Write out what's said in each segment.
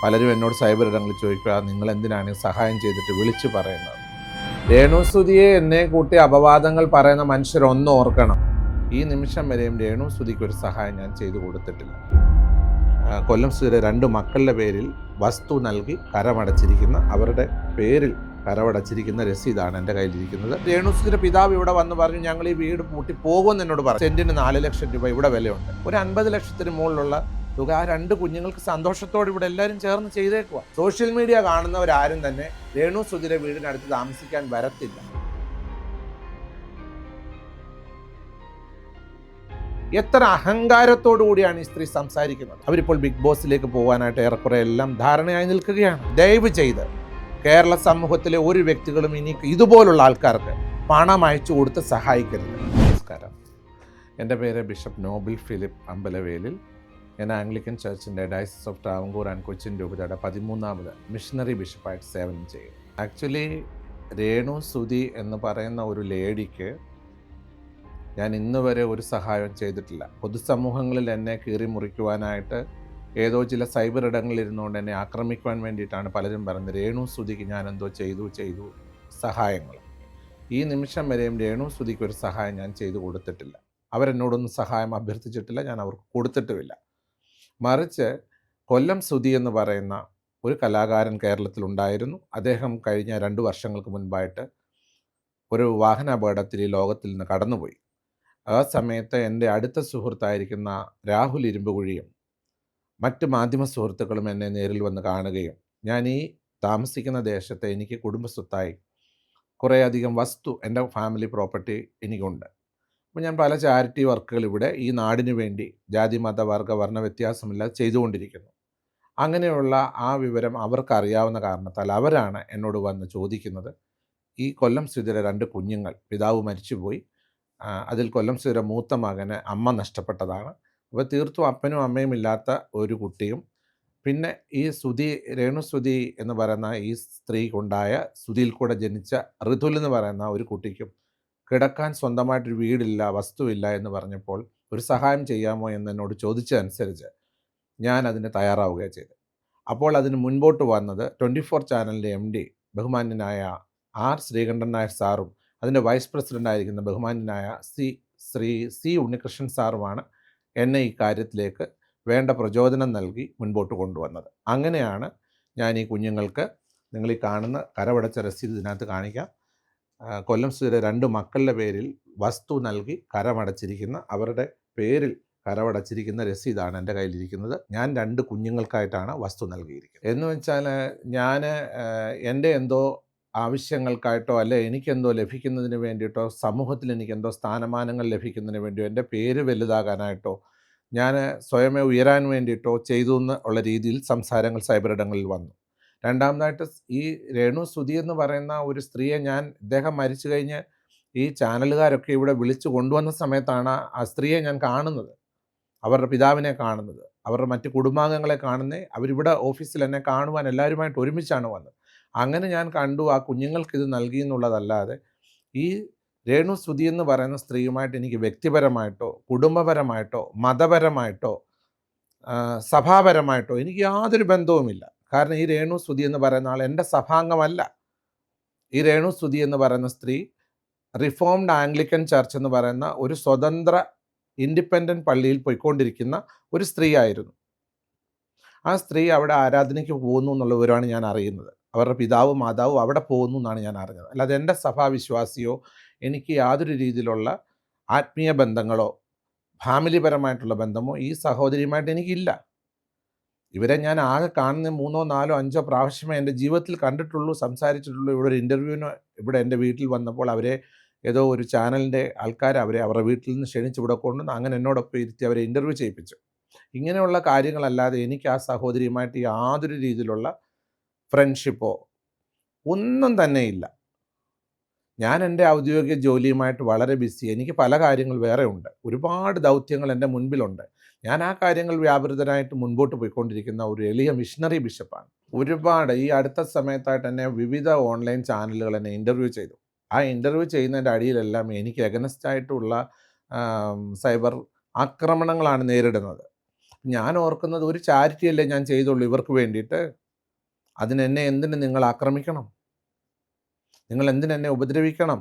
പലരും എന്നോട് സൈബർ ഇടങ്ങളിൽ ചോദിക്കുക, നിങ്ങൾ എന്തിനാണ് സഹായം ചെയ്തിട്ട് വിളിച്ചു പറയുന്നത്? രേണുസുതിയെ എന്നെ കൂട്ടി അപവാദങ്ങൾ പറയുന്ന മനുഷ്യരൊന്നും ഓർക്കണം, ഈ നിമിഷം വരെയും രേണുസുതിക്ക് ഒരു സഹായം ഞാൻ ചെയ്തു കൊടുത്തിട്ടില്ല. കൊല്ലം സുധിയുടെ 2 മക്കളുടെ പേരിൽ വസ്തു നൽകി കരമടച്ചിരിക്കുന്ന, അവരുടെ പേരിൽ കരമടച്ചിരിക്കുന്ന രസീതാണ് എൻ്റെ കയ്യിലിരിക്കുന്നത്. രേണുസുധിയുടെ പിതാവ് ഇവിടെ വന്ന് പറഞ്ഞു, ഞങ്ങൾ ഈ വീട് പൂട്ടി പോകുമെന്ന് എന്നോട് പറഞ്ഞു. സെന്റിന് 4 ലക്ഷം രൂപ ഇവിടെ വിലയുണ്ട്. ഒരു 50 ലക്ഷത്തിന് മുകളിലുള്ള തുക ആ 2 കുഞ്ഞുങ്ങൾക്ക് സന്തോഷത്തോടെ ഇവിടെ എല്ലാവരും ചേർന്ന് ചെയ്തേക്കുക. സോഷ്യൽ മീഡിയ കാണുന്നവരാരും തന്നെ രേണുസുധിയുടെ വീടിനടുത്ത് താമസിക്കാൻ വരത്തില്ല. എത്ര അഹങ്കാരത്തോടു കൂടിയാണ് ഈ സ്ത്രീ സംസാരിക്കുന്നത്. അവരിപ്പോൾ ബിഗ് ബോസിലേക്ക് പോകാനായിട്ട് ഏറെക്കുറെ എല്ലാം ധാരണയായി നിൽക്കുകയാണ്. ദയവ് ചെയ്ത് കേരള സമൂഹത്തിലെ ഒരു വ്യക്തികളും ഇനി ഇതുപോലുള്ള ആൾക്കാർക്ക് പണം അയച്ചു കൊടുത്ത് സഹായിക്കരുത്. നമസ്കാരം, എൻ്റെ പേര് ബിഷപ്പ് നോബിൾ ഫിലിപ്പ് അമ്പലവേലിൽ. ഞാൻ ആംഗ്ലിക്കൻ ചർച്ചിൻ്റെ diocese of Travancore and Cochin രൂപതയുടെ 13ാമത് മിഷണറി ബിഷപ്പായിട്ട് സേവനം ചെയ്യും. ആക്ച്വലി രേണുസുധി എന്ന് പറയുന്ന ഒരു ലേഡിക്ക് ഞാൻ ഇന്ന് വരെ ഒരു സഹായം ചെയ്തിട്ടില്ല. പൊതുസമൂഹങ്ങളിൽ എന്നെ കീറി മുറിക്കുവാനായിട്ട് ഏതോ ചില സൈബർ ഇടങ്ങളിൽ ഇരുന്നുകൊണ്ട് എന്നെ ആക്രമിക്കുവാൻ വേണ്ടിയിട്ടാണ് പലരും പറയുന്നത്, രേണുസുധിക്ക് ഞാൻ എന്തോ ചെയ്തു സഹായങ്ങൾ. ഈ നിമിഷം വരെയും രേണുസുധിക്ക് ഒരു സഹായം ഞാൻ ചെയ്തു കൊടുത്തിട്ടില്ല. അവരെന്നോടൊന്നും സഹായം അഭ്യർത്ഥിച്ചിട്ടില്ല, ഞാൻ അവർക്ക് കൊടുത്തിട്ടുമില്ല. മറിച്ച് കൊല്ലം സുധി എന്ന് പറയുന്ന ഒരു കലാകാരൻ കേരളത്തിലുണ്ടായിരുന്നു. അദ്ദേഹം കഴിഞ്ഞ 2 വർഷങ്ങൾക്ക് മുൻപായിട്ട് ഒരു വാഹനാപകടത്തിൽ ഈ ലോകത്തിൽ നിന്ന് കടന്നുപോയി. ആ സമയത്ത് എൻ്റെ അടുത്ത സുഹൃത്തായിരിക്കുന്ന രാഹുൽ ഇരുമ്പുകുഴിയും മറ്റ് മാധ്യമ സുഹൃത്തുക്കളും എന്നെ നേരിൽ വന്ന് കാണുകയും, ഞാൻ ഈ താമസിക്കുന്ന ദേശത്ത് എനിക്ക് കുടുംബസ്വത്തായി കുറേയധികം വസ്തു, എൻ്റെ ഫാമിലി പ്രോപ്പർട്ടി എനിക്കുണ്ട്. അപ്പോൾ ഞാൻ പല ചാരിറ്റി വർക്കുകൾ ഇവിടെ ഈ നാടിനു വേണ്ടി ജാതി മത വർഗ വർണ്ണ വ്യത്യാസമില്ലാതെ ചെയ്തുകൊണ്ടിരിക്കുന്നു. അങ്ങനെയുള്ള ആ വിവരം അവർക്കറിയാവുന്ന കാരണത്താൽ അവരാണ് എന്നോട് വന്ന് ചോദിക്കുന്നത്, ഈ കൊല്ലം സുധിയുടെ 2 കുഞ്ഞുങ്ങൾ, പിതാവ് മരിച്ചുപോയി, അതിൽ കൊല്ലം സുധിയുടെ മൂത്ത മകന് അമ്മ നഷ്ടപ്പെട്ടതാണ്. അപ്പോൾ തീർത്തും അപ്പനും അമ്മയും ഇല്ലാത്ത ഒരു കുട്ടിയും, പിന്നെ ഈ രേണുസുധി എന്ന് പറയുന്ന ഈ സ്ത്രീക്കുണ്ടായ, സുധിയിൽ കൂടെ ജനിച്ച ഋതുൽ എന്ന് പറയുന്ന ഒരു കുട്ടിക്കും കിടക്കാൻ സ്വന്തമായിട്ടൊരു വീടില്ല, വസ്തുവില്ല എന്ന് പറഞ്ഞപ്പോൾ ഒരു സഹായം ചെയ്യാമോ എന്ന് എന്നോട് ചോദിച്ചതനുസരിച്ച് ഞാൻ അതിന് തയ്യാറാവുകയാണ് ചെയ്തത്. അപ്പോൾ അതിന് മുൻപോട്ട് വന്നത് 24 ചാനലിൻ്റെ MD ബഹുമാന്യനായ ആർ ശ്രീകണ്ഠൻ നായർ സാറും അതിൻ്റെ വൈസ് പ്രസിഡൻ്റായിരിക്കുന്ന ബഹുമാന്യനായ ശ്രീ സി ഉണ്ണികൃഷ്ണൻ സാറുമാണ് എന്നെ ഈ കാര്യത്തിലേക്ക് വേണ്ട പ്രചോദനം നൽകി മുൻപോട്ട് കൊണ്ടുവന്നത്. അങ്ങനെയാണ് ഞാൻ ഈ കുഞ്ഞുങ്ങൾക്ക്, നിങ്ങൾ ഈ കാണുന്ന കരമടച്ച രസീത് ഇതിനകത്ത് കാണിക്കാം, കൊല്ലം സുധിയുടെ 2 മക്കളുടെ പേരിൽ വസ്തു നൽകി കരമടച്ചിരിക്കുന്ന, അവരുടെ പേരിൽ കരമടച്ചിരിക്കുന്ന രസീതാണ് എൻ്റെ കയ്യിലിരിക്കുന്നത്. ഞാൻ 2 കുഞ്ഞുങ്ങൾക്കായിട്ടാണ് വസ്തു നൽകിയിരിക്കുന്നത്. എന്ന് വെച്ചാൽ ഞാൻ എൻ്റെ എന്തോ ആവശ്യങ്ങൾക്കായിട്ടോ അല്ലെ എനിക്കെന്തോ ലഭിക്കുന്നതിന് വേണ്ടിയിട്ടോ, സമൂഹത്തിൽ എനിക്കെന്തോ സ്ഥാനമാനങ്ങൾ ലഭിക്കുന്നതിന് വേണ്ടിയോ, എൻ്റെ പേര് വലുതാകാനായിട്ടോ, ഞാൻ സ്വയമേ ഉയരാൻ വേണ്ടിയിട്ടോ ചെയ്തു എന്നുള്ള രീതിയിൽ സംസാരങ്ങൾ സൈബർ ഇടങ്ങളിൽ വന്നു. രണ്ടാമതായിട്ട് ഈ രേണുസുധി എന്ന് പറയുന്ന ഒരു സ്ത്രീയെ ഇദ്ദേഹം മരിച്ചു കഴിഞ്ഞ് ഈ ചാനലുകാരൊക്കെ ഇവിടെ വിളിച്ചു കൊണ്ടുവന്ന സമയത്താണ് ആ സ്ത്രീയെ ഞാൻ കാണുന്നത്, അവരുടെ പിതാവിനെ കാണുന്നത്, അവരുടെ മറ്റ് കുടുംബാംഗങ്ങളെ കാണുന്നത്. അവരിവിടെ ഓഫീസിൽ എന്നെ കാണുവാൻ എല്ലാവരുമായിട്ട് ഒരുമിച്ചാണ് വന്നത്. അങ്ങനെ ഞാൻ കണ്ടു, ആ കുഞ്ഞുങ്ങൾക്ക് ഇത് നൽകി എന്നുള്ളതല്ലാതെ ഈ രേണുസുധി എന്ന് പറയുന്ന സ്ത്രീയുമായിട്ട് എനിക്ക് വ്യക്തിപരമായിട്ടോ കുടുംബപരമായിട്ടോ മതപരമായിട്ടോ സഭാപരമായിട്ടോ എനിക്ക് യാതൊരു ബന്ധവുമില്ല. കാരണം ഈ രേണുസുധി എന്ന് പറയുന്ന ആൾ എൻ്റെ സഭാംഗമല്ല. ഈ രേണുസുധി എന്ന് പറയുന്ന സ്ത്രീ റിഫോംഡ് ആംഗ്ലിക്കൻ ചർച്ച് എന്ന് പറയുന്ന ഒരു സ്വതന്ത്ര ഇൻഡിപെൻഡൻറ്റ് പള്ളിയിൽ പോയിക്കൊണ്ടിരിക്കുന്ന ഒരു സ്ത്രീ ആയിരുന്നു. ആ സ്ത്രീ അവിടെ ആരാധനയ്ക്ക് പോകുന്നു എന്നുള്ള വിവരമാണ് ഞാൻ അറിയുന്നത്. അവരുടെ പിതാവും മാതാവും അവിടെ പോകുന്നു എന്നാണ് ഞാൻ അറിഞ്ഞത്. അല്ലാതെ എൻ്റെ സഭാവിശ്വാസിയോ എനിക്ക് യാതൊരു രീതിയിലുള്ള ആത്മീയ ബന്ധങ്ങളോ ഫാമിലിപരമായിട്ടുള്ള ബന്ധമോ ഈ സഹോദരിയുമായിട്ട് എനിക്കില്ല. ഇവരെ ഞാൻ ആകെ കാണുന്ന 3, 4, 5 പ്രാവശ്യമേ എൻ്റെ ജീവിതത്തിൽ കണ്ടിട്ടുള്ളൂ, സംസാരിച്ചിട്ടുള്ളൂ. ഇവിടെ ഒരു ഇൻ്റർവ്യൂവിന് ഇവിടെ എൻ്റെ വീട്ടിൽ വന്നപ്പോൾ അവരെ ഏതോ ഒരു ചാനലിൻ്റെ ആൾക്കാർ അവരുടെ വീട്ടിൽ നിന്ന് ക്ഷണിച്ച് ഇവിടെ കൊണ്ടുവന്ന് അങ്ങനെ എന്നോടൊപ്പം ഇരുത്തി അവരെ ഇൻ്റർവ്യൂ ചെയ്യിപ്പിച്ചു. ഇങ്ങനെയുള്ള കാര്യങ്ങളല്ലാതെ എനിക്ക് ആ സഹോദരിയുമായിട്ട് യാതൊരു രീതിയിലുള്ള ഫ്രണ്ട്ഷിപ്പോ ഒന്നും തന്നെ ഇല്ല. ഞാൻ എൻ്റെ ഔദ്യോഗിക ജോലിയുമായിട്ട് വളരെ ബിസി. എനിക്ക് പല കാര്യങ്ങൾ വേറെ ഉണ്ട്, ഒരുപാട് ദൗത്യങ്ങൾ എൻ്റെ മുൻപിലുണ്ട്. ഞാൻ ആ കാര്യങ്ങൾ വ്യാപൃതനായിട്ട് മുൻപോട്ട് പോയിക്കൊണ്ടിരിക്കുന്ന ഒരു എളിയ മിഷണറി ബിഷപ്പാണ്. ഒരുപാട് ഈ അടുത്ത സമയത്തായിട്ട് എന്നെ വിവിധ ഓൺലൈൻ ചാനലുകൾ എന്നെ ഇൻ്റർവ്യൂ ചെയ്തു. ആ ഇൻ്റർവ്യൂ ചെയ്യുന്നതിൻ്റെ അടിയിലെല്ലാം എനിക്ക് എഗനസ്റ്റായിട്ടുള്ള സൈബർ ആക്രമണങ്ങളാണ് നേരിടുന്നത്. ഞാൻ ഓർക്കുന്നത്, ഒരു ചാരിറ്റിയല്ലേ ഞാൻ ചെയ്തുള്ളൂ ഇവർക്ക് വേണ്ടിയിട്ട്. അതിനെന്നെ എന്തിന് നിങ്ങൾ ആക്രമിക്കണം? നിങ്ങൾ എന്തിനെന്നെ ഉപദ്രവിക്കണം?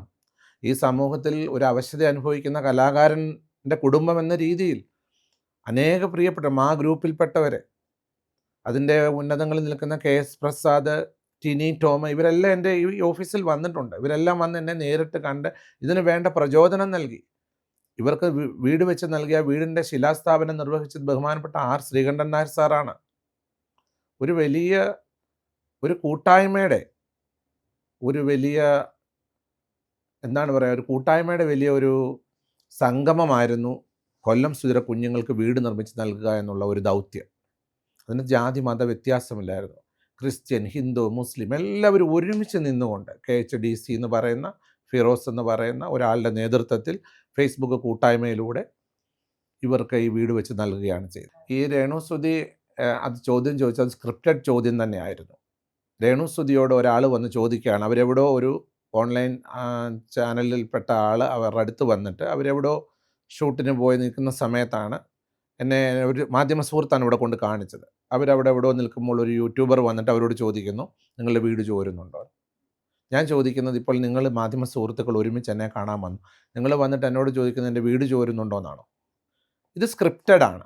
ഈ സമൂഹത്തിൽ ഒരു അവശത അനുഭവിക്കുന്ന കലാകാരൻ്റെ കുടുംബം എന്ന രീതിയിൽ അനേക പ്രിയപ്പെട്ട ആ ഗ്രൂപ്പിൽപ്പെട്ടവരെ, അതിൻ്റെ ഉന്നതങ്ങളിൽ നിൽക്കുന്ന KS പ്രസാദ്, ടിനി ടോം, ഇവരെല്ലാം എൻ്റെ ഈ ഓഫീസിൽ വന്നിട്ടുണ്ട്. ഇവരെല്ലാം വന്ന് എന്നെ നേരിട്ട് കണ്ട് ഇതിന് വേണ്ട പ്രചോദനം നൽകി. ഇവർക്ക് വീട് വെച്ച് നൽകിയ വീടിൻ്റെ ശിലാസ്ഥാപനം നിർവഹിച്ചത് ബഹുമാനപ്പെട്ട R ശ്രീകണ്ഠൻ നായർ സാറാണ്. ഒരു വലിയ ഒരു കൂട്ടായ്മയുടെ ഒരു വലിയ എന്താണ് പറയുക, ഒരു കൂട്ടായ്മയുടെ വലിയ ഒരു സംഗമമായിരുന്നു കൊല്ലം സുധിര കുഞ്ഞുങ്ങൾക്ക് വീട് നിർമ്മിച്ച് നൽകുക എന്നുള്ള ഒരു ദൗത്യം. അതിന് ജാതി മത വ്യത്യാസമില്ലായിരുന്നു. ക്രിസ്ത്യൻ, ഹിന്ദു, മുസ്ലിം എല്ലാവരും ഒരുമിച്ച് നിന്നുകൊണ്ട് KHDC എന്ന് പറയുന്ന ഫിറോസ് എന്ന് പറയുന്ന ഒരാളുടെ നേതൃത്വത്തിൽ ഫേസ്ബുക്ക് കൂട്ടായ്മയിലൂടെ ഇവർക്ക് ഈ വീട് വെച്ച് നൽകുകയാണ് ചെയ്തത്. ഈ രേണുസുതി അത് ചോദ്യം ചോദിച്ചത് സ്ക്രിപ്റ്റഡ് ചോദ്യം തന്നെയായിരുന്നു. രേണുസുതിയോട് ഒരാൾ വന്ന് ചോദിക്കുകയാണ്. അവരെവിടോ ഒരു ഓൺലൈൻ ചാനലിൽപ്പെട്ട ആൾ അവരുടെ അടുത്ത് വന്നിട്ട്, അവരെവിടോ ഷൂട്ടിന് പോയി നിൽക്കുന്ന സമയത്താണ് എന്നെ ഒരു മാധ്യമ സുഹൃത്താണ് ഇവിടെ കൊണ്ട് കാണിച്ചത്. അവരവിടെ എവിടെയോ നിൽക്കുമ്പോൾ ഒരു യൂട്യൂബർ വന്നിട്ട് അവരോട് ചോദിക്കുന്നു, നിങ്ങളുടെ വീട് ചോരുന്നുണ്ടോ? ഞാൻ ചോദിക്കുന്നത്, ഇപ്പോൾ നിങ്ങൾ മാധ്യമ സുഹൃത്തുക്കൾ ഒരുമിച്ച് എന്നെ കാണാൻ വന്നു, നിങ്ങൾ വന്നിട്ട് എന്നോട് ചോദിക്കുന്നത് എൻ്റെ വീട് ചോരുന്നുണ്ടോ എന്നാണോ? ഇത് സ്ക്രിപ്റ്റഡാണ്.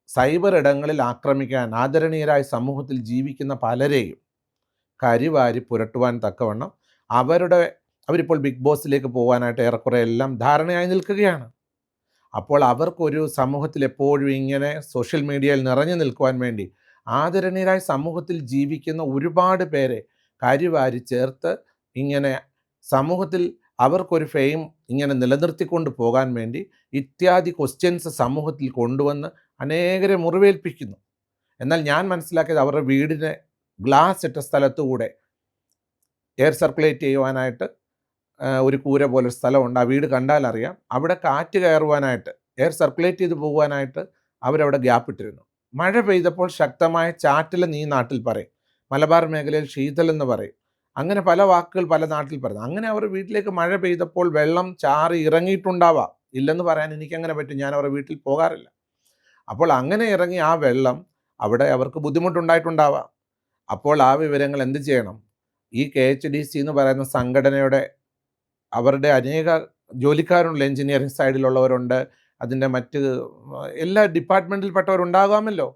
സൈബർ ഇടങ്ങളിൽ ആക്രമിക്കാൻ ആദരണീയരായ സമൂഹത്തിൽ ജീവിക്കുന്ന പലരെയും കരിവാരി പുരട്ടുവാൻ തക്കവണ്ണം അവരിപ്പോൾ ബിഗ് ബോസിലേക്ക് പോകാനായിട്ട് ഏറെക്കുറെ എല്ലാം ധാരണയായി നിൽക്കുകയാണ്. അപ്പോൾ അവർക്കൊരു സമൂഹത്തിൽ എപ്പോഴും ഇങ്ങനെ സോഷ്യൽ മീഡിയയിൽ നിറഞ്ഞു നിൽക്കുവാൻ വേണ്ടി ആദരണീയരായ സമൂഹത്തിൽ ജീവിക്കുന്ന ഒരുപാട് പേരെ കരിവാരി ചേർത്ത് ഇങ്ങനെ സമൂഹത്തിൽ അവർക്കൊരു ഫെയിം ഇങ്ങനെ നിലനിർത്തിക്കൊണ്ട് പോകാൻ വേണ്ടി ഇത്യാദി ക്വസ്റ്റ്യൻസ് സമൂഹത്തിൽ കൊണ്ടുവന്ന് അനേകരെ മുറിവേൽപ്പിക്കുന്നു. എന്നാൽ ഞാൻ മനസ്സിലാക്കിയത്, അവരുടെ വീടിന് ഗ്ലാസ് ഇട്ട സ്ഥലത്തുകൂടെ എയർ സർക്കുലേറ്റ് ചെയ്യുവാനായിട്ട് ഒരു കൂര പോലൊരു സ്ഥലമുണ്ട്. ആ വീട് കണ്ടാൽ അറിയാം. അവിടെ കാറ്റ് കയറുവാനായിട്ട്, എയർ സർക്കുലേറ്റ് ചെയ്ത് പോകുവാനായിട്ട് അവരവിടെ ഗ്യാപ്പ് ഇട്ടിരുന്നു. മഴ പെയ്തപ്പോൾ ശക്തമായ ചാറ്റലെന്ന് ഈ നാട്ടിൽ പറയും, മലബാർ മേഖലയിൽ ശീതലെന്ന് പറയും. അങ്ങനെ പല വാക്കുകൾ പല നാട്ടിൽ പറയുന്നു. അങ്ങനെ അവർ വീട്ടിലേക്ക് മഴ പെയ്തപ്പോൾ വെള്ളം ചാറി ഇറങ്ങിയിട്ടുണ്ടാവാം. ഇല്ലെന്ന് പറയാൻ എനിക്കങ്ങനെ പറ്റും, ഞാൻ അവരുടെ വീട്ടിൽ പോകാറില്ല. അപ്പോൾ അങ്ങനെ ഇറങ്ങി ആ വെള്ളം അവിടെ അവർക്ക് ബുദ്ധിമുട്ടുണ്ടായിട്ടുണ്ടാവാം. അപ്പോൾ ആ വിവരങ്ങൾ എന്ത് ചെയ്യണം? ഈ KHDC എന്ന് പറയുന്ന സംഘടനയുടെ അവരുടെ അനേക ജോലിക്കാരുണ്ട്, എഞ്ചിനീയറിംഗ് സൈഡിലുള്ളവരുണ്ട്, അതിൻ്റെ മറ്റ് എല്ലാ ഡിപ്പാർട്ട്മെൻറ്റിൽപ്പെട്ടവരുണ്ടാകാമല്ലോ.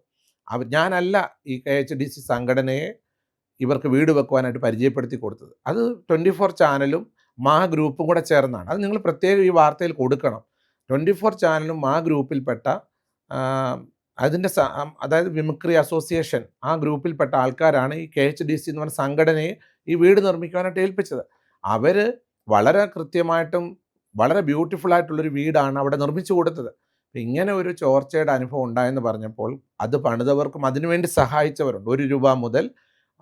ഞാനല്ല ഈ KHDC സംഘടനയെ ഇവർക്ക് വീട് വെക്കുവാനായിട്ട് പരിചയപ്പെടുത്തി കൊടുത്തത്. അത് 24 ചാനലും മാ ഗ്രൂപ്പും കൂടെ ചേർന്നാണ്. അത് നിങ്ങൾ പ്രത്യേകം ഈ വാർത്തയിൽ കൊടുക്കണം. 24 ചാനലും മാ ഗ്രൂപ്പിൽപ്പെട്ട അതിൻ്റെ അതായത് മിമിക്രി അസോസിയേഷൻ, ആ ഗ്രൂപ്പിൽപ്പെട്ട ആൾക്കാരാണ് ഈ KHDC എന്ന് പറഞ്ഞ സംഘടനയെ ഈ വീട് നിർമ്മിക്കുവാനായിട്ട് ഏൽപ്പിച്ചത്. അവർ വളരെ കൃത്യമായിട്ടും വളരെ ബ്യൂട്ടിഫുൾ ആയിട്ടുള്ളൊരു വീടാണ് അവിടെ നിർമ്മിച്ചു കൊടുത്തത്. ഇങ്ങനെ ഒരു ചോർച്ചയുടെ അനുഭവം ഉണ്ടായെന്ന് പറഞ്ഞപ്പോൾ അത് പണിതവർക്കും അതിനുവേണ്ടി സഹായിച്ചവരുണ്ട്. 1 രൂപ മുതൽ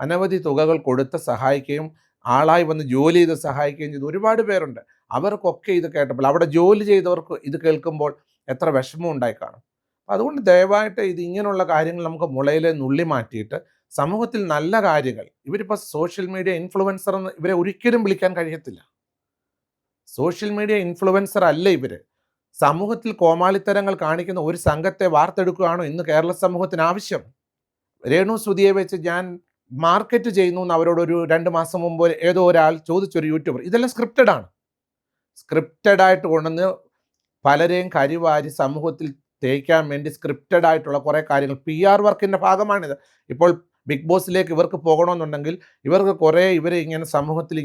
അനവധി തുകകൾ കൊടുത്ത് സഹായിക്കുകയും ആളായി വന്ന് ജോലി ചെയ്ത് സഹായിക്കുകയും ചെയ്ത ഒരുപാട് പേരുണ്ട്. അവർക്കൊക്കെ ഇത് കേട്ടപ്പോൾ, അവിടെ ജോലി ചെയ്തവർക്ക് ഇത് കേൾക്കുമ്പോൾ എത്ര വിഷമം ഉണ്ടായി കാണും. അതുകൊണ്ട് ദയവായിട്ട് ഇങ്ങനെയുള്ള കാര്യങ്ങൾ നമുക്ക് മുളയിലെ നുള്ളി മാറ്റിയിട്ട് സമൂഹത്തിൽ നല്ല കാര്യങ്ങൾ, ഇവരിപ്പോൾ സോഷ്യൽ മീഡിയ ഇൻഫ്ലുവൻസർ എന്ന് ഇവരെ ഒരിക്കലും വിളിക്കാൻ കഴിയത്തില്ല. സോഷ്യൽ മീഡിയ ഇൻഫ്ലുവൻസർ അല്ല ഇവർ. സമൂഹത്തിൽ കോമാളിത്തരങ്ങൾ കാണിക്കുന്ന ഒരു സംഘത്തെ വാർത്തെടുക്കുകയാണോ ഇന്ന് കേരള സമൂഹത്തിന് ആവശ്യം? രേണുസുതിയെ വെച്ച് ഞാൻ മാർക്കറ്റ് ചെയ്യുന്നു എന്ന് അവരോട് ഒരു 2 മാസം മുമ്പ് ഏതോ ഒരാൾ ചോദിച്ചൊരു യൂട്യൂബർ. ഇതെല്ലാം സ്ക്രിപ്റ്റഡാണ്. സ്ക്രിപ്റ്റഡായിട്ട് കൊണ്ടുവന്ന് പലരെയും കരിവാരി സമൂഹത്തിൽ തേക്കാൻ വേണ്ടി സ്ക്രിപ്റ്റഡ് ആയിട്ടുള്ള കുറേ കാര്യങ്ങൾ, PR വർക്കിൻ്റെ ഭാഗമാണിത്. ഇപ്പോൾ ബിഗ് ബോസിലേക്ക് ഇവർക്ക് പോകണമെന്നുണ്ടെങ്കിൽ ഇവർക്ക് കുറേ ഇങ്ങനെ സമൂഹത്തിൽ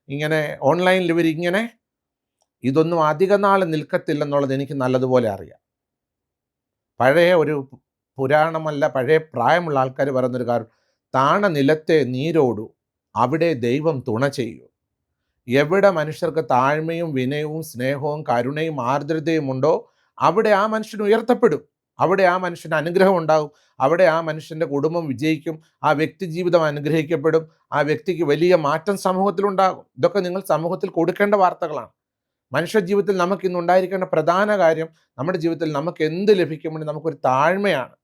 ഇങ്ങനെ ഓൺലൈനിൽ ഇതൊന്നും അധിക നാൾ നിൽക്കത്തില്ലെന്നുള്ളത് എനിക്ക് നല്ലതുപോലെ അറിയാം. പഴയ ഒരു പുരാണമല്ല, പഴയ പ്രായമുള്ള ആൾക്കാർ പറയുന്നൊരു കാര്യം, താണ നിലത്തെ നീരോടു അവിടെ ദൈവം തുണ ചെയ്യൂ. എവിടെ മനുഷ്യർക്ക് താഴ്മയും വിനയവും സ്നേഹവും കരുണയും ആർദ്രതയും ഉണ്ടോ അവിടെ ആ മനുഷ്യൻ ഉയർത്തപ്പെടും, അവിടെ ആ മനുഷ്യന് അനുഗ്രഹം ഉണ്ടാകും, അവിടെ ആ മനുഷ്യൻ്റെ കുടുംബം വിജയിക്കും, ആ വ്യക്തി ജീവിതം അനുഗ്രഹിക്കപ്പെടും, ആ വ്യക്തിക്ക് വലിയ മാറ്റം സമൂഹത്തിലുണ്ടാകും. ഇതൊക്കെ നിങ്ങൾ സമൂഹത്തിൽ കൊടുക്കേണ്ട വാർത്തകളാണ്. മനുഷ്യ ജീവിതത്തിൽ നമുക്കിന്നുണ്ടായിരിക്കേണ്ട പ്രധാന കാര്യം, നമ്മുടെ ജീവിതത്തിൽ നമുക്ക് എന്ത് ലഭിക്കുമ്പോൾ നമുക്കൊരു താഴ്മയാണ്.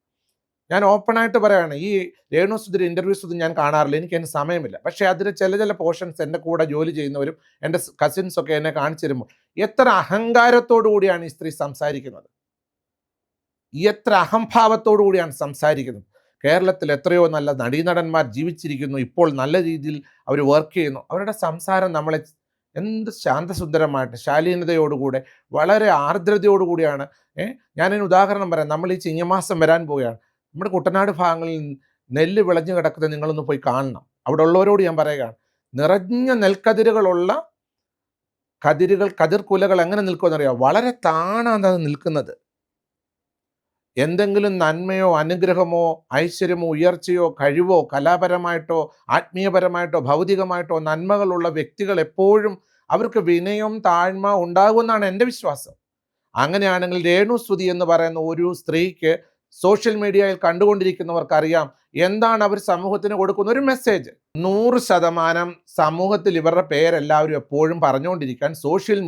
ഞാൻ ഓപ്പണായിട്ട് പറയുകയാണ്, ഈ രേണുസുധിയുടെ ഇൻ്റർവ്യൂസ് ഒന്നും ഞാൻ കാണാറില്ല, എനിക്ക് അതിന് സമയമില്ല. പക്ഷേ അതിൽ ചില പോർഷൻസ് എൻ്റെ കൂടെ ജോലി ചെയ്യുന്നവരും എൻ്റെ കസിൻസൊക്കെ എന്നെ കാണിച്ചു തരുമ്പോൾ എത്ര അഹങ്കാരത്തോടു കൂടിയാണ് ഈ സ്ത്രീ സംസാരിക്കുന്നത്. എത്ര അഹംഭാവത്തോടു കൂടിയാണ് സംസാരിക്കുന്നത്. കേരളത്തിൽ എത്രയോ നല്ല നടീനടന്മാർ ജീവിച്ചിരിക്കുന്നു, ഇപ്പോൾ നല്ല രീതിയിൽ അവർ വർക്ക് ചെയ്യുന്നു. അവരുടെ സംസാരം നമ്മളെ എന്ത് ശാന്തസുന്ദരമായിട്ട് ശാലീനതയോടുകൂടെ വളരെ ആർദ്രതയോടുകൂടിയാണ്. ഞാനൊരു ഉദാഹരണം പറയാം. നമ്മൾ ഈ ചിങ്ങമാസം വരാൻ പോവുകയാണ്. നമ്മുടെ കുട്ടനാട് ഭാഗങ്ങളിൽ നെല്ല് വിളഞ്ഞു കിടക്കുന്നത് നിങ്ങളൊന്ന് പോയി കാണണം. അവിടെ ഉള്ളവരോട് ഞാൻ പറയുകയാണ്, നിറഞ്ഞ നെൽക്കതിരുകളുള്ള കതിർക്കുലകൾ എങ്ങനെ നിൽക്കുമെന്നറിയാം, വളരെ താണാണ് അത് നിൽക്കുന്നത്. എന്തെങ്കിലും നന്മയോ അനുഗ്രഹമോ ഐശ്വര്യമോ ഉയർച്ചയോ കഴിവോ കലാപരമായിട്ടോ ആത്മീയപരമായിട്ടോ ഭൗതികമായിട്ടോ നന്മകളുള്ള വ്യക്തികൾ എപ്പോഴും അവർക്ക് വിനയം താഴ്മ ഉണ്ടാകുമെന്നാണ് എൻ്റെ വിശ്വാസം. അങ്ങനെയാണെങ്കിൽ രേണുസുതി എന്ന് പറയുന്ന ഒരു സ്ത്രീക്ക് സോഷ്യൽ മീഡിയയിൽ കണ്ടുകൊണ്ടിരിക്കുന്നവർക്കറിയാം എന്താണ് അവർ സമൂഹത്തിന് കൊടുക്കുന്ന ഒരു മെസ്സേജ്. 100% സമൂഹത്തിൽ ഇവരുടെ പേരെല്ലാവരും എപ്പോഴും പറഞ്ഞുകൊണ്ടിരിക്കാൻ സോഷ്യൽ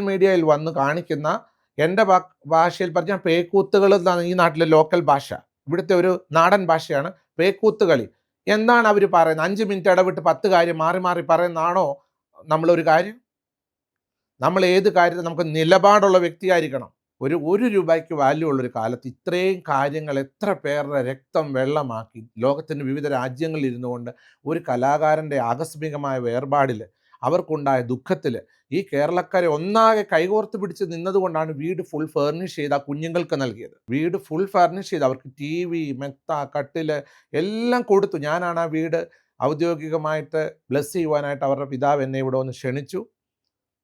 മീഡിയയിൽ വന്ന് കാണിക്കുന്ന, എൻ്റെ ഭാഷയിൽ പറഞ്ഞാൽ പേക്കൂത്തുകൾ എന്നാണ് ഈ നാട്ടിലെ ലോക്കൽ ഭാഷ. ഇവിടുത്തെ ഒരു നാടൻ ഭാഷയാണ് പേക്കൂത്തുകളി. എന്താണ് അവർ പറയുന്നത്? 5 മിനിറ്റ് ഇടവിട്ട് 10 കാര്യം മാറി മാറി പറയുന്നതാണോ നമ്മളൊരു കാര്യം? നമ്മൾ ഏത് കാര്യത്തിൽ നമുക്ക് നിലപാടുള്ള വ്യക്തിയായിരിക്കണം. ഒരു രൂപയ്ക്ക് വാല്യൂ ഉള്ളൊരു കാലത്ത് ഇത്രയും കാര്യങ്ങൾ എത്ര പേരുടെ രക്തം വെള്ളമാക്കി ലോകത്തിൻ്റെ വിവിധ രാജ്യങ്ങളിൽ ഇരുന്നുകൊണ്ട് ഒരു കലാകാരൻ്റെ ആകസ്മികമായ വേർപാടിൽ അവർക്കുണ്ടായ ദുഃഖത്തിൽ ഈ കേരളക്കാരെ ഒന്നാകെ കൈകോർത്ത് പിടിച്ച് നിന്നതുകൊണ്ടാണ് വീട് ഫുൾ ഫർണിഷ് ചെയ്ത് ആ കുഞ്ഞുങ്ങൾക്ക് നൽകിയത്. വീട് ഫുൾ ഫർണിഷ് ചെയ്ത് അവർക്ക് TV, മെത്ത, കട്ടിൽ എല്ലാം കൊടുത്തു. ഞാനാണ് ആ വീട് ഔദ്യോഗികമായിട്ട് ബ്ലെസ് ചെയ്യുവാനായിട്ട് അവരുടെ പിതാവ് എന്നെ ഇവിടെ ഒന്ന് ക്ഷണിച്ചു.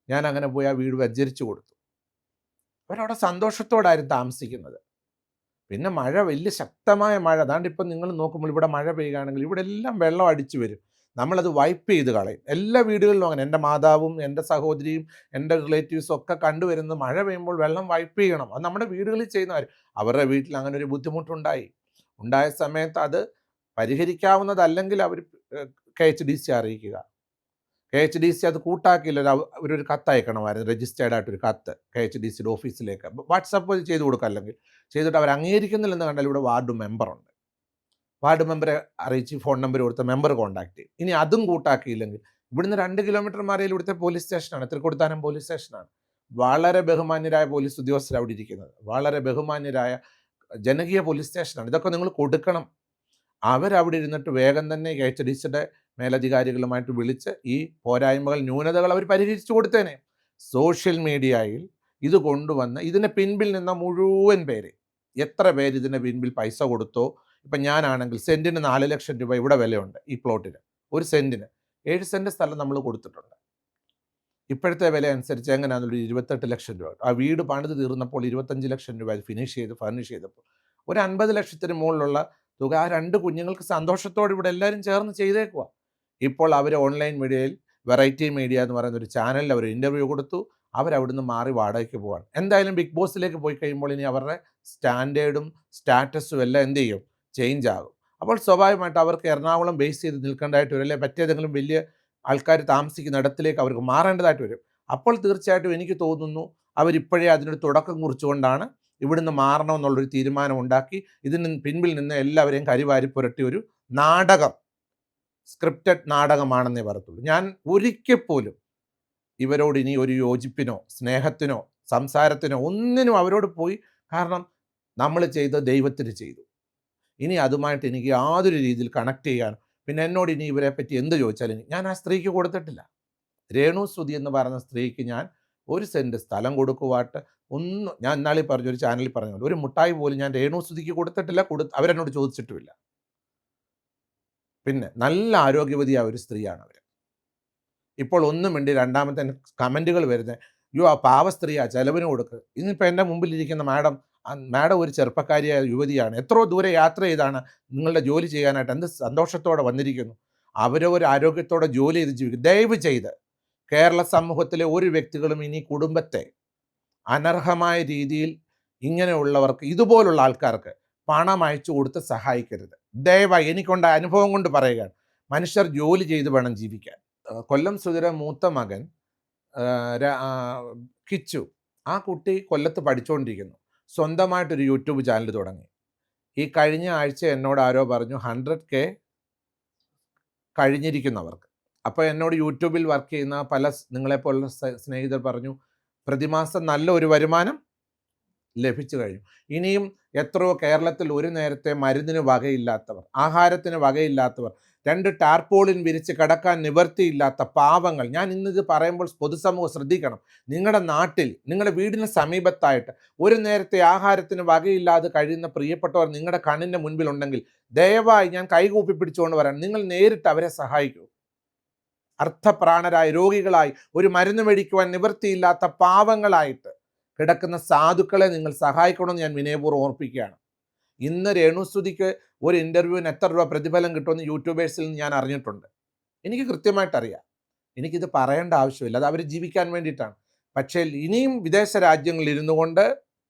ഞാൻ അങ്ങനെ പോയി ആ വീട് വെഞ്ചരിച്ചു കൊടുത്തു. അവരവിടെ സന്തോഷത്തോടായിരുന്നു താമസിക്കുന്നത്. പിന്നെ മഴ, വലിയ ശക്തമായ മഴ, അതാണ്ട് ഇപ്പം നിങ്ങൾ നോക്കുമ്പോൾ ഇവിടെ മഴ പെയ്യുകയാണെങ്കിൽ ഇവിടെ എല്ലാം വെള്ളം അടിച്ചു വരും. നമ്മളത് വൈപ്പ് ചെയ്ത് കളയും. എല്ലാ വീടുകളിലും അങ്ങനെ. എൻ്റെ മാതാവും എൻ്റെ സഹോദരിയും എൻ്റെ റിലേറ്റീവ്സും ഒക്കെ കണ്ടുവരുന്നത് മഴ പെയ്യുമ്പോൾ വെള്ളം വൈപ്പ് ചെയ്യണം. അത് നമ്മുടെ വീടുകളിൽ ചെയ്യുന്നവർ. അവരുടെ വീട്ടിൽ അങ്ങനെ ഒരു ഉണ്ടായ സമയത്ത് അത് പരിഹരിക്കാവുന്നതല്ലെങ്കിൽ അവർ KHDC അറിയിക്കുക. KHDC അത് കൂട്ടാക്കിയില്ല, ഒരു കത്ത് അയക്കണമായിരുന്നു, രജിസ്റ്റേർഡ് ആയിട്ടൊരു കത്ത് KHDCയുടെ ഓഫീസിലേക്ക്. വാട്സപ്പ് ചെയ്ത് കൊടുക്കുക. അല്ലെങ്കിൽ ചെയ്തിട്ട് അവർ അംഗീകരിക്കുന്നില്ലെന്ന് കണ്ടാൽ ഇവിടെ വാർഡ് മെമ്പറുണ്ട്. വാർഡ് മെമ്പറെ അറിയിച്ച് ഫോൺ നമ്പർ കൊടുത്ത മെമ്പർ കോൺടാക്ട് ചെയ്യും. ഇനി അതും കൂട്ടാക്കിയില്ലെങ്കിൽ ഇവിടുന്ന് 2 കിലോമീറ്റർ മാറിയിൽ ഇവിടുത്തെ പോലീസ് സ്റ്റേഷനാണ്, തൃക്കൊടുത്താനം പോലീസ് സ്റ്റേഷനാണ്. വളരെ ബഹുമാന്യരായ പോലീസ് ഉദ്യോഗസ്ഥർ അവിടെ ഇരിക്കുന്നത്. വളരെ ബഹുമാന്യരായ ജനകീയ പോലീസ് സ്റ്റേഷനാണ്. ഇതൊക്കെ നിങ്ങൾ കൊടുക്കണം. അവരവിടെ ഇരുന്നിട്ട് വേഗം തന്നെ KHDCയുടെ മേലധികാരികളുമായിട്ട് വിളിച്ച് ഈ പോരായ്മകൾ, ന്യൂനതകൾ അവർ പരിഹരിച്ചു കൊടുത്തേനെ. സോഷ്യൽ മീഡിയയിൽ ഇത് കൊണ്ടുവന്ന് ഇതിന് പിൻപിൽ നിന്ന മുഴുവൻ പേര്, എത്ര പേര് ഇതിന് പിൻപിൽ പൈസ കൊടുത്തോ. ഇപ്പം ഞാനാണെങ്കിൽ സെൻറ്റിന് 4 ലക്ഷം രൂപ ഇവിടെ വിലയുണ്ട് ഈ പ്ലോട്ടിന്. ഒരു സെൻറ്റിന് 7 സെൻറ്റ് സ്ഥലം നമ്മൾ കൊടുത്തിട്ടുണ്ട്. ഇപ്പോഴത്തെ വില അനുസരിച്ച് എങ്ങനെയാണെന്നൊരു 28 ലക്ഷം രൂപ. ആ വീട് പണിത് തീർന്നപ്പോൾ 25 ലക്ഷം രൂപ ഫർണിഷ് ചെയ്തപ്പോൾ ഒരു 50 ലക്ഷത്തിന് മുകളിലുള്ള തുക ആ 2 കുഞ്ഞുങ്ങൾക്ക് സന്തോഷത്തോടെ ഇവിടെ എല്ലാവരും ചേർന്ന് ചെയ്തേക്കുക. ഇപ്പോൾ അവർ ഓൺലൈൻ മീഡിയയിൽ വെറൈറ്റി മീഡിയ എന്ന് പറയുന്ന ഒരു ചാനലിൽ അവർ ഇൻ്റർവ്യൂ കൊടുത്തു. അവരവിടുന്ന് മാറി വാടകയ്ക്ക് പോവാണ്. എന്തായാലും ബിഗ് ബോസിലേക്ക് പോയി കഴിയുമ്പോൾ ഇനി അവരുടെ സ്റ്റാൻഡേർഡും സ്റ്റാറ്റസും എല്ലാം എന്ത് ചെയ്യും? ചേഞ്ച് ആകും. അപ്പോൾ സ്വാഭാവികമായിട്ട് അവർക്ക് എറണാകുളം ബേസ് ചെയ്ത് നിൽക്കേണ്ടതായിട്ട് വരും, അല്ലെങ്കിൽ മറ്റേതെങ്കിലും വലിയ ആൾക്കാർ താമസിക്കുന്ന ഇടത്തിലേക്ക് അവർക്ക് മാറേണ്ടതായിട്ട് വരും. അപ്പോൾ തീർച്ചയായിട്ടും എനിക്ക് തോന്നുന്നു അവരിപ്പോഴേ അതിനൊരു തുടക്കം കുറിച്ചുകൊണ്ടാണ് ഇവിടുന്ന് മാറണമെന്നുള്ളൊരു തീരുമാനം ഉണ്ടാക്കി ഇതിന് പിൻപിൽ നിന്ന് എല്ലാവരെയും കരിവാരി പുരട്ടി ഒരു നാടകം, സ്ക്രിപ്റ്റഡ് നാടകമാണെന്നേ പറയത്തുള്ളൂ. ഞാൻ ഒരിക്കൽ പോലും ഇവരോട് ഇനി ഒരു യോജിപ്പിനോ സ്നേഹത്തിനോ സംസാരത്തിനോ ഒന്നിനും അവരോട് പോയി. കാരണം നമ്മൾ ചെയ്ത് ദൈവത്തിന് ചെയ്തു. ഇനി അതുമായിട്ട് എനിക്ക് യാതൊരു രീതിയിൽ കണക്ട് ചെയ്യാനോ, പിന്നെ എന്നോട് ഇനി ഇവരെ പറ്റി എന്ത് ചോദിച്ചാലും ഞാൻ ആ സ്ത്രീക്ക് കൊടുത്തിട്ടില്ല. രേണുസുതി എന്ന് പറയുന്ന സ്ത്രീക്ക് ഞാൻ 1 സെൻറ്റ് സ്ഥലം കൊടുക്കുവാട്ട് ഒന്നും, ഞാൻ ഇന്നാളിൽ പറഞ്ഞു, ഒരു ചാനലിൽ പറഞ്ഞു, ഒരു മുട്ടായി പോലും ഞാൻ രേണുസുതിക്ക് കൊടുത്തിട്ടില്ല. അവരെന്നോട് ചോദിച്ചിട്ടുമില്ല. പിന്നെ നല്ല ആരോഗ്യവതിയായ ഒരു സ്ത്രീയാണ് അവർ. ഇപ്പോൾ ഒന്നും വേണ്ടി രണ്ടാമത്തെ കമൻറ്റുകൾ വരുന്നത്, ആ പാവ സ്ത്രീയാ, ചെലവിന് കൊടുക്കുക. ഇന്നിപ്പോൾ എൻ്റെ മുമ്പിലിരിക്കുന്ന മാഡം ഒരു ചെറുപ്പക്കാരിയായ യുവതിയാണ്. എത്രയോ ദൂരെ യാത്ര ചെയ്താണ് നിങ്ങളുടെ ജോലി ചെയ്യാനായിട്ട്. എന്ത് സന്തോഷത്തോടെ വന്നിരിക്കുന്നു. അവരവർ ആരോഗ്യത്തോടെ ജോലി ചെയ്ത് ജീവിക്കും. ദയവ് ചെയ്ത് കേരള സമൂഹത്തിലെ ഒരു വ്യക്തികളും ഇനി കുടുംബത്തെ അനർഹമായ രീതിയിൽ ഇങ്ങനെയുള്ളവർക്ക്, ഇതുപോലുള്ള ആൾക്കാർക്ക് പണം അയച്ചു കൊടുത്ത് സഹായിക്കരുത്. ദയവായി എനിക്കുണ്ടായ അനുഭവം കൊണ്ട് പറയുകയാണ്. മനുഷ്യർ ജോലി ചെയ്ത് വേണം ജീവിക്കാൻ. കൊല്ലം സുധിര മൂത്ത മകൻ കിച്ചു, ആ കുട്ടി കൊല്ലത്ത് പഠിച്ചുകൊണ്ടിരിക്കുന്നു. സ്വന്തമായിട്ടൊരു യൂട്യൂബ് ചാനൽ തുടങ്ങി. ഈ കഴിഞ്ഞ ആഴ്ച എന്നോട് ആരോ പറഞ്ഞു 100K കഴിഞ്ഞിരിക്കുന്നവർക്ക്. അപ്പോൾ എന്നോട് യൂട്യൂബിൽ വർക്ക് ചെയ്യുന്ന പല നിങ്ങളെപ്പോലുള്ള സ്നേഹിതർ പറഞ്ഞു, പ്രതിമാസം നല്ല ഒരു വരുമാനം ലഭിച്ചു കഴിഞ്ഞു. ഇനിയും എത്രയോ കേരളത്തിൽ ഒരു നേരത്തെ മരുന്നിന് വകയില്ലാത്തവർ, ആഹാരത്തിന് വകയില്ലാത്തവർ, 2 ടാർപോളിൻ വിരിച്ച് കിടക്കാൻ നിവൃത്തിയില്ലാത്ത പാവങ്ങൾ. ഞാൻ ഇന്നിത് പറയുമ്പോൾ പൊതുസമൂഹം ശ്രദ്ധിക്കണം. നിങ്ങളുടെ നാട്ടിൽ, നിങ്ങളുടെ വീടിന് സമീപത്തായിട്ട് ഒരു നേരത്തെ ആഹാരത്തിന് വകയില്ലാതെ കഴിയുന്ന പ്രിയപ്പെട്ടവർ നിങ്ങളുടെ കണ്ണിൻ്റെ മുൻപിലുണ്ടെങ്കിൽ ദയവായി ഞാൻ കൈകൂപ്പി പിടിച്ചുകൊണ്ട് വരാൻ നിങ്ങൾ നേരിട്ട് അവരെ സഹായിക്കൂ. അർത്ഥപ്രാണരായി, രോഗികളായി, ഒരു മരുന്ന് മേടിക്കുവാൻ നിവൃത്തിയില്ലാത്ത പാവങ്ങളായിട്ട് കിടക്കുന്ന സാധുക്കളെ നിങ്ങൾ സഹായിക്കണമെന്ന് ഞാൻ വിനയപൂർവ്വം ഓർപ്പിക്കുകയാണ്. ഇന്ന് രേണുസുതിക്ക് ഒരു ഇൻ്റർവ്യൂവിന് എത്ര രൂപ പ്രതിഫലം കിട്ടുമെന്ന് യൂട്യൂബേഴ്സിൽ നിന്ന് ഞാൻ അറിഞ്ഞിട്ടുണ്ട്. എനിക്ക് കൃത്യമായിട്ടറിയാം. എനിക്കിത് പറയേണ്ട ആവശ്യമില്ല, അത് അവർ ജീവിക്കാൻ വേണ്ടിയിട്ടാണ്. പക്ഷേ ഇനിയും വിദേശ രാജ്യങ്ങളിൽ ഇരുന്നു കൊണ്ട്,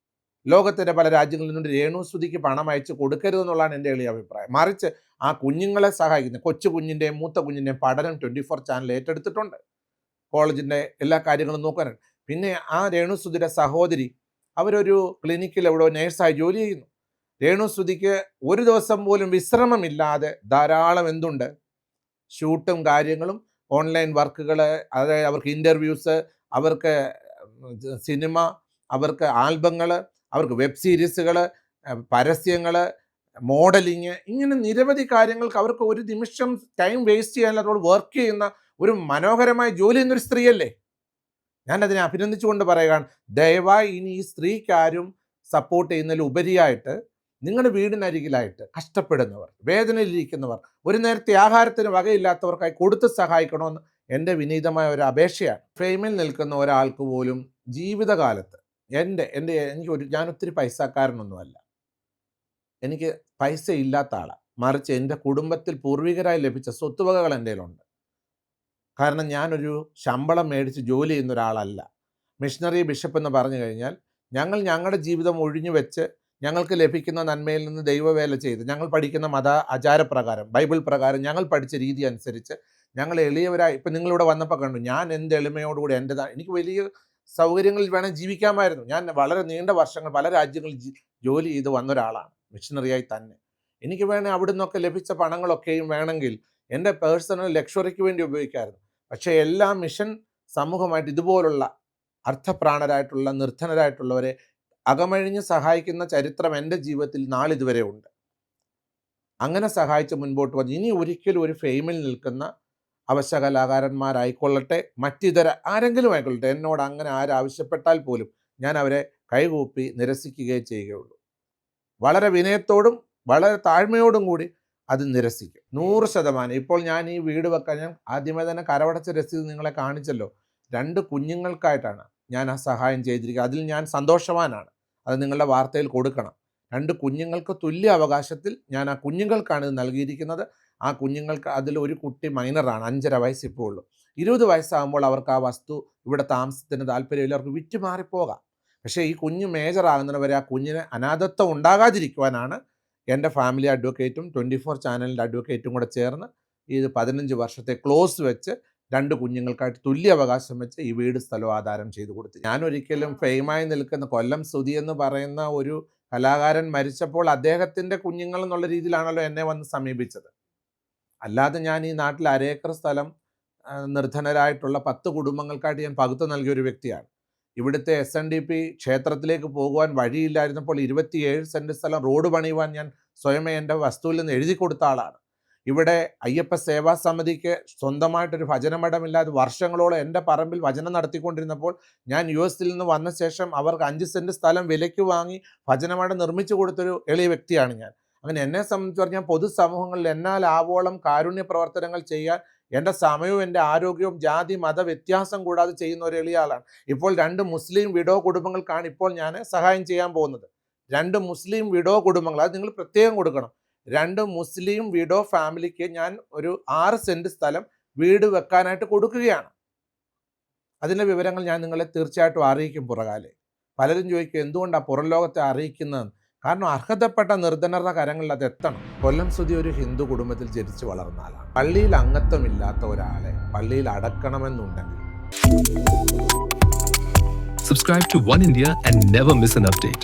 ലോകത്തിൻ്റെ പല രാജ്യങ്ങളിൽ നിന്നുകൊണ്ട് രേണുസുതിക്ക് പണം അയച്ച് കൊടുക്കരുതെന്നുള്ളതാണ് എൻ്റെ എളിയ അഭിപ്രായം. മറിച്ച് ആ കുഞ്ഞുങ്ങളെ സഹായിക്കുന്ന കൊച്ചു കുഞ്ഞിൻ്റെയും മൂത്ത കുഞ്ഞിൻ്റെയും പഠനം 24 ചാനൽ ഏറ്റെടുത്തിട്ടുണ്ട്. കോളേജിൻ്റെ എല്ലാ കാര്യങ്ങളും നോക്കാനുണ്ട്. പിന്നെ ആ രേണുസുതിയുടെ സഹോദരി അവരൊരു ക്ലിനിക്കിൽ എവിടെയോ നേഴ്സായി ജോലി ചെയ്യുന്നു. രേണുസുതിക്ക് ഒരു ദിവസം പോലും വിശ്രമമില്ലാതെ ധാരാളം എന്തുണ്ട്, ഷൂട്ടും കാര്യങ്ങളും, ഓൺലൈൻ വർക്കുകൾ, അതായത് അവർക്ക് ഇൻ്റർവ്യൂസ്, അവർക്ക് സിനിമ, അവർക്ക് ആൽബങ്ങൾ, അവർക്ക് വെബ് സീരീസുകൾ, പരസ്യങ്ങൾ, മോഡലിങ്, ഇങ്ങനെ നിരവധി കാര്യങ്ങൾക്ക് അവർക്ക് ഒരു നിമിഷം ടൈം വേസ്റ്റ് ചെയ്യാനുള്ള വർക്ക് ചെയ്യുന്ന ഒരു മനോഹരമായ ജോലി ചെയ്യുന്നൊരു സ്ത്രീയല്ലേ. ഞാനതിനെ അഭിനന്ദിച്ചുകൊണ്ട് പറയുകയാണ്, ദയവായി ഇനി ഈ സ്ത്രീക്കാരും സപ്പോർട്ട് ചെയ്യുന്നതിൽ ഉപരിയായിട്ട് നിങ്ങളുടെ വീടിനരികിലായിട്ട് കഷ്ടപ്പെടുന്നവർ, വേദനയിലിരിക്കുന്നവർ, ഒരു നേരത്തെ ആഹാരത്തിന് വകയില്ലാത്തവർക്കായി കൊടുത്ത് സഹായിക്കണമെന്ന് എൻ്റെ വിനീതമായ ഒരു അപേക്ഷയാണ്. ഫെയിമിൽ നിൽക്കുന്ന ഒരാൾക്ക് പോലും ജീവിതകാലത്ത് ഞാൻ ഒത്തിരി പൈസക്കാരനൊന്നുമല്ല, എനിക്ക് പൈസ ഇല്ലാത്ത ആളാണ്. മറിച്ച് എൻ്റെ കുടുംബത്തിൽ പൂർവികരായി ലഭിച്ച സ്വത്തുവകകൾ എൻ്റെ കയ്യിലുണ്ട്. കാരണം ഞാനൊരു ശമ്പളം മേടിച്ച് ജോലി ചെയ്യുന്ന ഒരാളല്ല. മിഷണറി ബിഷപ്പ് എന്ന് പറഞ്ഞു കഴിഞ്ഞാൽ ഞങ്ങൾ ഞങ്ങളുടെ ജീവിതം ഒഴിഞ്ഞു വെച്ച് ഞങ്ങൾക്ക് ലഭിക്കുന്ന നന്മയിൽ നിന്ന് ദൈവവേല ചെയ്ത്, ഞങ്ങൾ പഠിക്കുന്ന മത ആചാരപ്രകാരം, ബൈബിൾ പ്രകാരം, ഞങ്ങൾ പഠിച്ച രീതി അനുസരിച്ച് ഞങ്ങൾ എളിയവരായി, ഇപ്പം നിങ്ങളിവിടെ വന്നപ്പോൾ കണ്ടു, ഞാൻ എൻ്റെ എളിമയോടുകൂടി എനിക്ക് വലിയ സൗകര്യങ്ങളിൽ വേണം ജീവിക്കാമായിരുന്നു. ഞാൻ വളരെ നീണ്ട വർഷങ്ങൾ പല രാജ്യങ്ങളിൽ ജോലി ചെയ്ത് വന്ന ഒരാളാണ്, മിഷണറിയായി തന്നെ. എനിക്ക് വേണേൽ അവിടെ നിന്നൊക്കെ ലഭിച്ച പണങ്ങളൊക്കെയും വേണമെങ്കിൽ എൻ്റെ പേഴ്സണൽ ലക്ഷറിക്ക് വേണ്ടി ഉപയോഗിക്കാമായിരുന്നു. പക്ഷേ എല്ലാ മിഷൻ സമൂഹമായിട്ട് ഇതുപോലുള്ള അർത്ഥപ്രാണരായിട്ടുള്ള നിർധനരായിട്ടുള്ളവരെ അകമഴിഞ്ഞ് സഹായിക്കുന്ന ചരിത്രം എൻ്റെ ജീവിതത്തിൽ നാളിതുവരെ ഉണ്ട്. അങ്ങനെ സഹായിച്ച് മുൻപോട്ട് വന്ന് ഇനി ഒരിക്കലും ഒരു ഫെയിമിൽ നിൽക്കുന്ന അവശ്യ കലാകാരന്മാരായിക്കൊള്ളട്ടെ, മറ്റിതര ആരെങ്കിലും ആയിക്കൊള്ളട്ടെ, എന്നോട് അങ്ങനെ ആരാവശ്യപ്പെട്ടാൽ പോലും ഞാൻ അവരെ കൈകൂപ്പി നിരസിക്കുകയേ ചെയ്യുകയുള്ളൂ. വളരെ വിനയത്തോടും വളരെ താഴ്മയോടും കൂടി അത് നിരസിക്കും, 100%. ഇപ്പോൾ ഞാൻ ഈ വീട് വെക്കാൻ ഞാൻ ആദ്യമേ തന്നെ കരവടച്ച രസീത് നിങ്ങളെ കാണിച്ചല്ലോ. 2 കുഞ്ഞുങ്ങൾക്കായിട്ടാണ് ഞാൻ ആ സഹായം ചെയ്തിരിക്കുക. അതിൽ ഞാൻ സന്തോഷവാനാണ്. അത് നിങ്ങളുടെ വാർത്തയിൽ കൊടുക്കണം. 2 കുഞ്ഞുങ്ങൾക്ക് തുല്യ അവകാശത്തിൽ ഞാൻ ആ കുഞ്ഞുങ്ങൾക്കാണ് ഇത് നൽകിയിരിക്കുന്നത്. ആ കുഞ്ഞുങ്ങൾക്ക് അതിൽ ഒരു കുട്ടി മൈനറാണ്, 5.5 വയസ്സ് ഇപ്പോൾ ഉള്ളൂ. 20 വയസ്സാകുമ്പോൾ അവർക്ക് ആ വസ്തു ഇവിടെ താമസത്തിന് താല്പര്യമില്ല, അവർക്ക് വിറ്റ് മാറിപ്പോകാം. പക്ഷേ ഈ കുഞ്ഞ് മേജറാകുന്നവരെ ആ കുഞ്ഞിന് അനാഥത്വം ഉണ്ടാകാതിരിക്കുവാനാണ് എൻ്റെ ഫാമിലി അഡ്വക്കേറ്റും 24 ചാനലിൻ്റെ അഡ്വക്കേറ്റും കൂടെ ചേർന്ന് ഇത് 15 വർഷത്തെ ക്ലോസ് വെച്ച് 2 കുഞ്ഞുങ്ങൾക്കായിട്ട് തുല്യ അവകാശം വെച്ച് ഈ വീട് സ്ഥലവും ആധാരം ചെയ്തു കൊടുത്തു. ഞാനൊരിക്കലും ഫെയിമായി നിൽക്കുന്ന കൊല്ലം സുധി എന്ന് പറയുന്ന ഒരു കലാകാരൻ മരിച്ചപ്പോൾ അദ്ദേഹത്തിൻ്റെ കുഞ്ഞുങ്ങൾ എന്നുള്ള രീതിയിലാണല്ലോ എന്നെ വന്ന് സമീപിച്ചത്. അല്ലാതെ ഞാൻ ഈ നാട്ടിൽ 1 ഏക്കർ സ്ഥലം നിർധനരായിട്ടുള്ള 10 കുടുംബങ്ങൾക്കായിട്ട് ഞാൻ പകുത്തു നൽകിയ ഒരു വ്യക്തിയാണ്. ഇവിടുത്തെ SNDP ക്ഷേത്രത്തിലേക്ക് പോകുവാൻ വഴിയില്ലായിരുന്നപ്പോൾ 27 സെൻറ്റ് സ്ഥലം റോഡ് പണിയുവാൻ ഞാൻ സ്വയമേ എൻ്റെ വസ്തുവിൽ നിന്ന് എഴുതി കൊടുത്ത ആളാണ്. ഇവിടെ അയ്യപ്പ സേവാ സമിതിക്ക് സ്വന്തമായിട്ടൊരു ഭജനമഠമില്ലാതെ വർഷങ്ങളോളം എൻ്റെ പറമ്പിൽ ഭജനം നടത്തിക്കൊണ്ടിരുന്നപ്പോൾ ഞാൻ US നിന്ന് വന്ന ശേഷം അവർക്ക് 5 സെൻറ്റ് സ്ഥലം വിലയ്ക്ക് വാങ്ങി ഭജനമഠം നിർമ്മിച്ചു കൊടുത്തൊരു എളിയ വ്യക്തിയാണ് ഞാൻ. അങ്ങനെ എന്നെ സംബന്ധിച്ച് പറഞ്ഞാൽ പൊതുസമൂഹങ്ങളിൽ എന്നാൽ ആവോളം കാരുണ്യ പ്രവർത്തനങ്ങൾ ചെയ്യാൻ എൻ്റെ സമയവും എൻ്റെ ആരോഗ്യവും ജാതി മത വ്യത്യാസം കൂടാതെ ചെയ്യുന്ന ഒരു എളിയ ആളാണ്. ഇപ്പോൾ 2 മുസ്ലിം വിഡോ കുടുംബങ്ങൾക്കാണ് ഇപ്പോൾ ഞാൻ സഹായം ചെയ്യാൻ പോകുന്നത്. 2 മുസ്ലിം വിഡോ കുടുംബങ്ങൾ, അത് നിങ്ങൾ പ്രത്യേകം കൊടുക്കണം. 2 മുസ്ലിം വിഡോ ഫാമിലിക്ക് ഞാൻ ഒരു 6 സെൻറ്റ് സ്ഥലം വീട് വെക്കാനായിട്ട് കൊടുക്കുകയാണ്. അതിൻ്റെ വിവരങ്ങൾ ഞാൻ നിങ്ങളെ തീർച്ചയായിട്ടും അറിയിക്കും പുറകാലെ. പലരും ചോദിക്കും എന്തുകൊണ്ടാണ് പുറം ലോകത്തെ അറിയിക്കുന്നതെന്ന്. കാരണം അർഹതപ്പെട്ട നിർധനരുടെ കരങ്ങളിൽ അത് എത്തണം. കൊല്ലം സുധി ഒരു ഹിന്ദു കുടുംബത്തിൽ ജനിച്ചു വളർന്ന ആളാണ്. പള്ളിയിൽ അംഗത്വമില്ലാത്ത ഒരാളെ പള്ളിയിൽ അടക്കണമെന്നുണ്ടെങ്കിൽ Subscribe to One India and never miss an update.